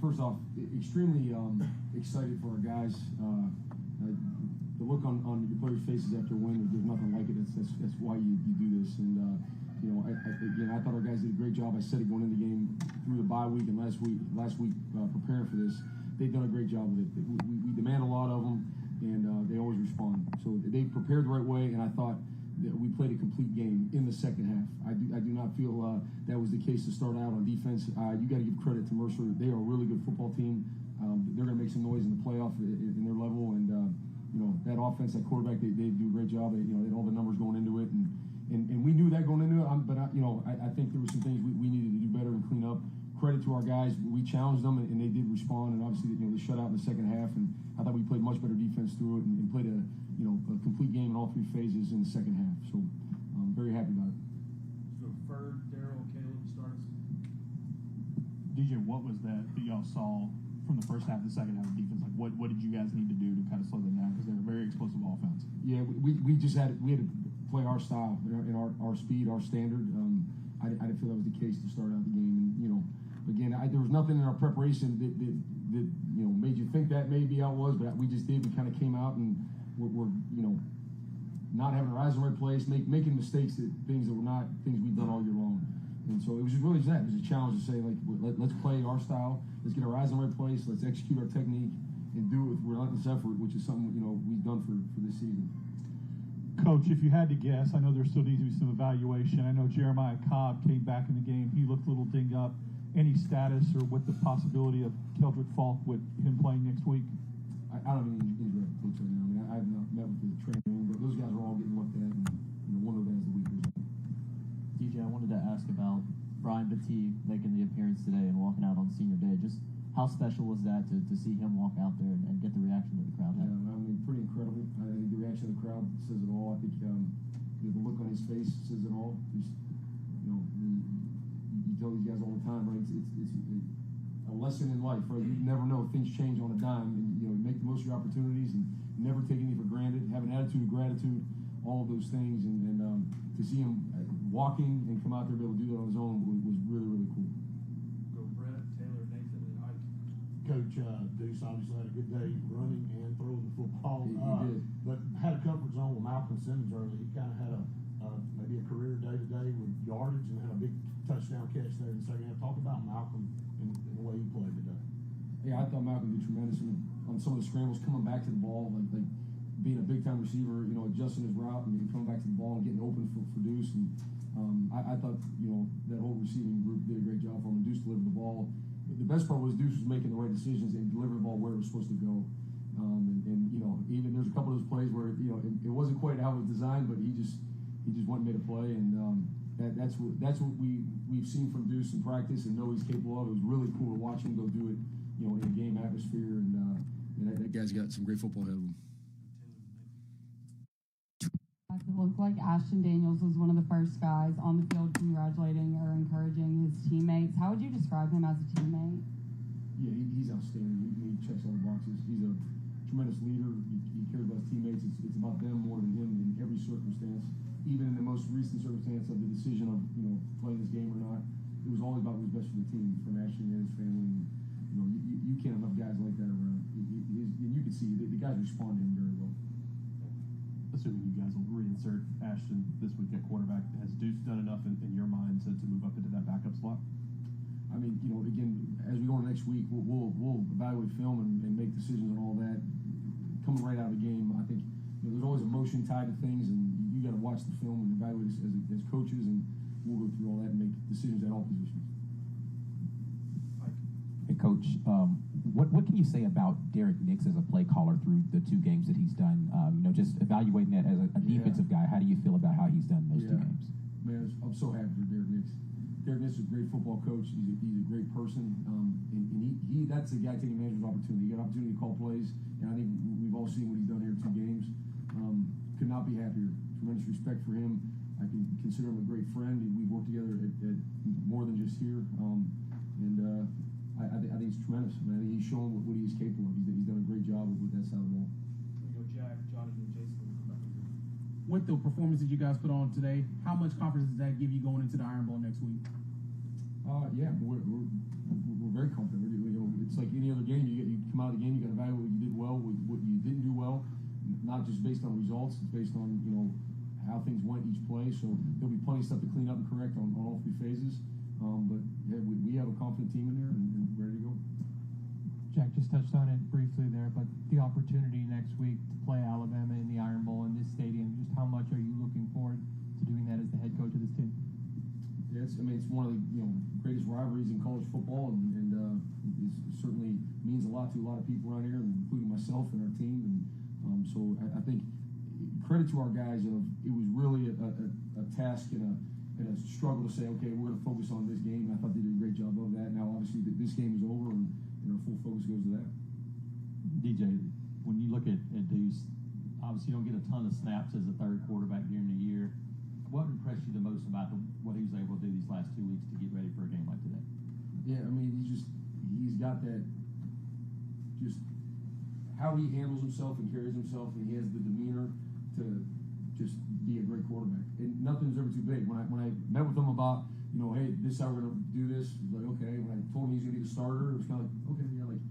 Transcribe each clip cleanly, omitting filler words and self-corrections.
first off, extremely excited for our guys. The look on your players' faces after a win, there's nothing like it. That's why you do this. And I thought our guys did a great job. I said it going into the game through the bye week and last week preparing for this. They've done a great job with it. We demand a lot of them, and they always respond. So they prepared the right way, and I thought that we played a complete game in the second half. I do not feel that was the case to start out on defense. You got to give credit to Mercer. They are a really good football team. They're going to make some noise in the playoff in their level, and that offense, that quarterback, they do a great job. They had all the numbers going into it, and we knew that going into it. But I think there were some things we needed to do better and clean up. Credit to our guys. We challenged them, and they did respond. And obviously, they shut out in the second half. And I thought we played much better defense through it, and played a complete game in all three phases in the second half. So I'm very happy about it. So Ferg, Darryl, Caleb, start us. DJ, what was that y'all saw from the first half to the second half of defense? Like, what did you guys need to do to kind of slow them down, because they're a very explosive offense? Yeah, we had to play our style and our speed, our standard. I didn't feel that was the case to start out the game, and again, there was nothing in our preparation that made you think that maybe how it was, but we just did. We kind of came out and we're not having our eyes in the right place, making mistakes, things that were not things we've done all year long. And so it was just really that. It was a challenge to say, like, let's play our style, let's get our eyes in the right place, let's execute our technique, and do it with relentless effort, which is something we've done for this season. Coach, if you had to guess, I know there still needs to be some evaluation. I know Jeremiah Cobb came back in the game. He looked a little dinged up. Any status or what the possibility of Keldrick Falk with him playing next week? I don't have any injury reports right now. I mean, I have not met with the trainer, but those guys are all getting looked at, and one of them is the weakest. DJ, I wanted to ask about Brian Battie making the appearance today and walking out on senior day. Just how special was that to see him walk out there and get the reaction that the crowd had? Yeah, I mean, pretty incredible. I think the reaction of the crowd says it all. I think the look on his face says it all. Just, you tell these guys all the time, right? It's a lesson in life, right? You never know. Things change on a dime, and make the most of your opportunities and never take anything for granted. Have an attitude of gratitude, all of those things, and to see him walking and come out there and be able to do that on his own was really, really cool. Go Brett, Taylor, Nathan, and Ike. Coach Deuce obviously had a good day running and throwing the football. He did. But had a comfort zone with Malcolm Simmons early. He kind of had maybe a career day today with yardage and had a big touchdown catch there in the second half. Talk about Malcolm and the way he played today. Yeah, I thought Malcolm did tremendous on some of the scrambles, coming back to the ball, like being a big-time receiver, adjusting his route and coming back to the ball and getting open for Deuce. And I thought, that whole receiving group did a great job for him. And Deuce delivered the ball. But the best part was Deuce was making the right decisions and delivering the ball where it was supposed to go. Even there's a couple of those plays where it wasn't quite how it was designed, but he just went and made a play, and that's what we've seen from Deuce in practice and know he's capable of. It was really cool to watch him go do it, in a game atmosphere, and that guy's got some great football ahead of him. It looked like Ashton Daniels was one of the first guys on the field congratulating or encouraging his teammates. How would you describe him as a teammate? Yeah, he's outstanding. He checks all the boxes. He's a tremendous leader. He cares about his teammates. It's about them more than him in every circumstance. Even in the most recent circumstance of the decision of playing this game or not, it was always about what was best for the team, from Ashton and his family. And, you can't have enough guys like that around. And you can see the guys respond to him very well. Assuming you guys will reinsert Ashton this week at quarterback, has Deuce done enough in your mind to move up into that backup slot? I mean, again, as we go into next week, we'll evaluate film and make decisions on all that. Coming right out of the game, I think there's always emotion tied to things, and you got to watch the film and evaluate as coaches, and we'll go through all that and make decisions at all positions. Hey, Coach, what can you say about Derek Nix as a play caller through the two games that he's done? Just evaluating that as a defensive guy, how do you feel about how he's done those two games? Man, I'm so happy for Derek Nix. Derek Nix is a great football coach. He's a great person, and that's the guy taking advantage of opportunity. He got an opportunity to call plays, and I think we've all seen what he's done here in 2 games. Could not be happier. Tremendous respect for him. I can consider him a great friend. We've worked together at more than just here, I think it's tremendous. I think he's shown what he's capable of. He's done a great job with that side of the ball. We go Jack, Johnny, and Jason. With the performance that you guys put on today, how much confidence does that give you going into the Iron Bowl next week? Yeah, we're very confident. it's like any other game. You come out of the game, you got to evaluate what you did well, what you didn't do well, not just based on results. It's based on how things went each play. So there'll be plenty of stuff to clean up and correct on all three phases. But yeah, we have a confident team in there and ready to go. Jack just touched on it briefly there, but the opportunity next week to play Alabama in the Iron Bowl in this stadium, just how much are you looking forward to doing that as the head coach of this team? Yeah, it's one of the greatest rivalries in college football, and it certainly means a lot to a lot of people around here, including myself and our team. And so I think credit to our guys of it was really a task and a struggle to say, okay, we're going to focus on this game. I thought they did a great job of that. Now obviously this game is over, and our full focus goes to that. DJ, when you look at Deuce, obviously you don't get a ton of snaps as a third quarterback during the year. What impressed you the most about what he was able to do these last 2 weeks to get ready for a game like today? Yeah, I mean, he's got that, just how he handles himself and carries himself, and he has the demeanor to just be a great quarterback. And nothing's ever too big. When I met with him about, hey, this is how we're going to do this, he was like, okay. When I told him he's going to be the starter, it was kind of like, okay, yeah, like,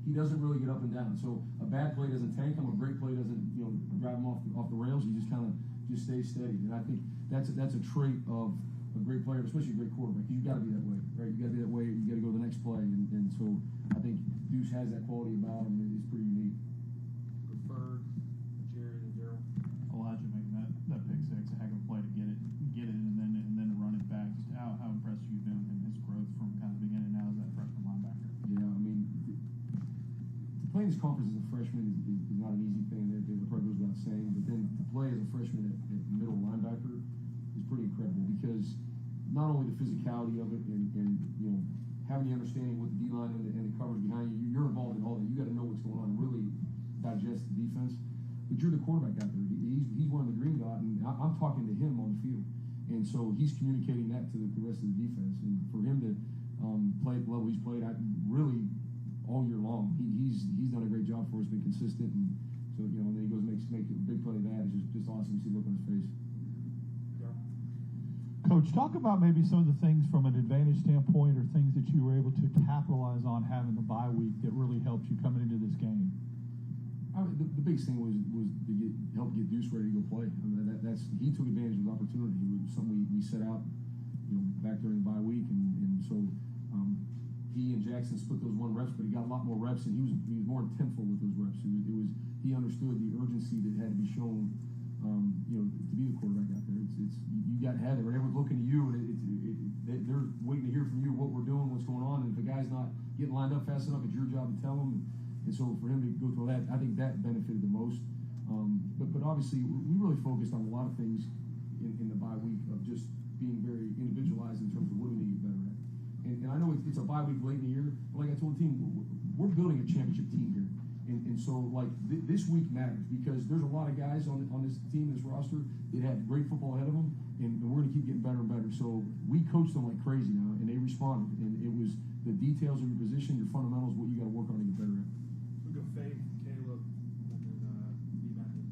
he doesn't really get up and down. So a bad play doesn't tank him, a great play doesn't, drive him off the rails. He just kind of stays steady. And I think that's a trait of a great player, especially a great quarterback. You've got to be that way, right? You got to be that way. You got to go to the next play. And so I think Deuce has that quality about him. It's pretty unique. Preferred Jared and Daryl. Elijah making that pick six, a heck of a play to get it, and then to run it back. Just how impressed you've been with his growth from kind of the beginning now as that freshman linebacker. Yeah, I mean, to play in this conference as a freshman is not an easy thing. That probably goes without saying. But then to play as a freshman at middle linebacker is pretty incredible, because not only the physicality of it and having the understanding what the D-line and the coverage behind you, you're involved in all that. You got to know what's going on and really digest the defense. But you're the quarterback out there. He's wearing the green dot, and I'm talking to him on the field. And so he's communicating that to the rest of the defense. And for him to play at the level he's played at really all year long, he's done a great job for us, been consistent. And so, and then he goes and make a big play of that. It's just awesome to see the look on his face. Coach, talk about maybe some of the things from an advantage standpoint, or things that you were able to capitalize on having the bye week that really helped you coming into this game. I mean, the biggest thing was to help get Deuce ready to go play. I mean, he took advantage of the opportunity. It was something we set out, back during the bye week, and so he and Jackson split those 1 reps, but he got a lot more reps, and he was more intentful with those reps. He understood the urgency that had to be shown, to be the quarterback out there. You got to have it. Everyone's looking to you, and they're waiting to hear from you what we're doing, what's going on, and if the guy's not getting lined up fast enough, it's your job to tell him. And so for him to go through that, I think that benefited the most. But obviously, we really focused on a lot of things in the bye week of just being very individualized in terms of what do we need to get better at. And I know it's a bye week late in the year, but like I told the team, we're building a championship team here. And so, like, this week matters, because there's a lot of guys on this team, this roster, that have great football ahead of them, and we're going to keep getting better and better. So we coached them like crazy now, and they responded. And it was the details of your position, your fundamentals, what you got to work on to get better at. We'll go Faith, Caleb, and then be back in.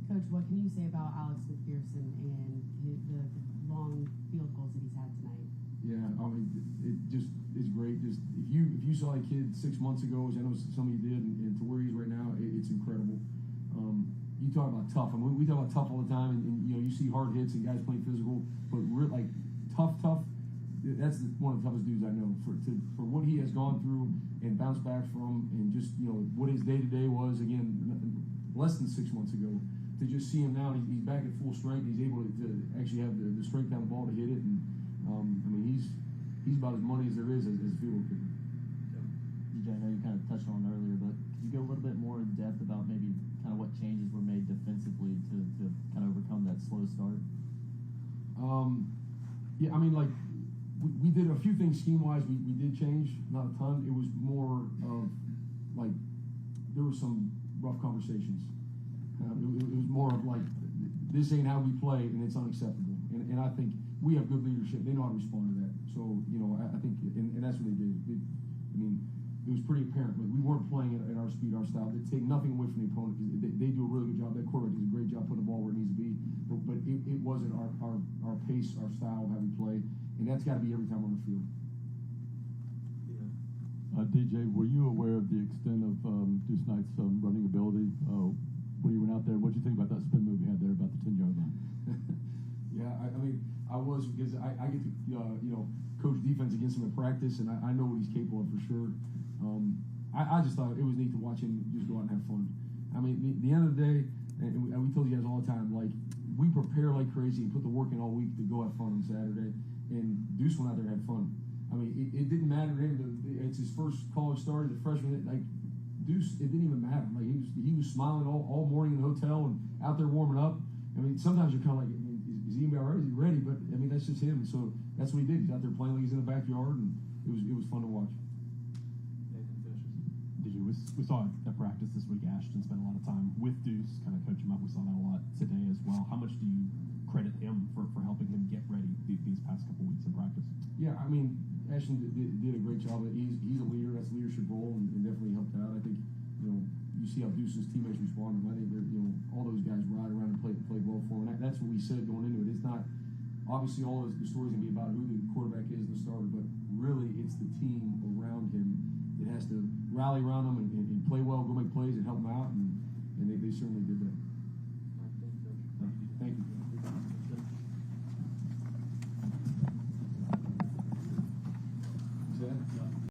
Coach, what can you say about Alex McPherson and the long field goals that he's had tonight? Yeah, I mean, it just is great. Just if you saw a kid 6 months ago, as I know some of you did, and to where he is right now, it's incredible. You talk about tough. I mean, we talk about tough all the time, and you see hard hits and guys playing physical, but like tough. That's one of the toughest dudes I know. For what he has gone through and bounced back from, and just what his day-to-day was, again, less than 6 months ago, to just see him now, he's back at full strength. He's able to actually have the strength down the ball to hit it, and I mean, he's about as money as there is as a field goal kicker. DJ, I know you kind of touched on it earlier, but could you go a little bit more in depth about maybe kind of what changes were made defensively to kind of overcome that slow start? Yeah, I mean, like, we did a few things scheme-wise. We did change, not a ton. It was more of, like, there were some rough conversations. It was more of, like, this ain't how we play, and it's unacceptable. And I think we have good leadership. They know how to respond to that. So, I think, and that's what they did. I mean, it was pretty apparent. Like, we weren't playing at our speed, our style. They take nothing away from the opponent, because they do a really good job. That quarterback does a great job putting the ball where it needs to be. But it wasn't our pace, our style, how we play. And that's got to be every time on the field. Yeah. DJ, were you aware of the extent of Deuce Knight's running ability when you went out there? What did you think about that spin move he had there about the 10-yard line? Yeah, I mean, I was because I get to coach defense against him in practice, and I know what he's capable of for sure. I just thought it was neat to watch him just go out and have fun. I mean, the end of the day, and we told you guys all the time, like, we prepare like crazy and put the work in all week to go have fun on Saturday, and Deuce went out there and had fun. I mean, it didn't matter to him. It's his first college start as a freshman. Like, Deuce, it didn't even matter. Like, he was smiling all morning in the hotel and out there warming up. I mean, sometimes you're kind of like, I mean, is he all right? Is he ready? But I mean, that's just him. And so that's what he did. He's out there playing like he's in the backyard, and it was fun to watch. We saw at practice this week, Ashton spent a lot of time with Deuce, kind of coach him up. We saw that a lot today as well. How much do you credit him for helping him get ready these past couple weeks in practice? Yeah, I mean, Ashton did a great job. He's a leader. That's a leadership role, and definitely helped out. I think, you see how Deuce's teammates responded. I think they're, all those guys ride around and play well for him. And that's what we said going into it. It's not, obviously all the story's going to be about who the quarterback is and the starter, but really it's the team around him that has to rally around him and play well, go make plays and help him out, and they certainly did that.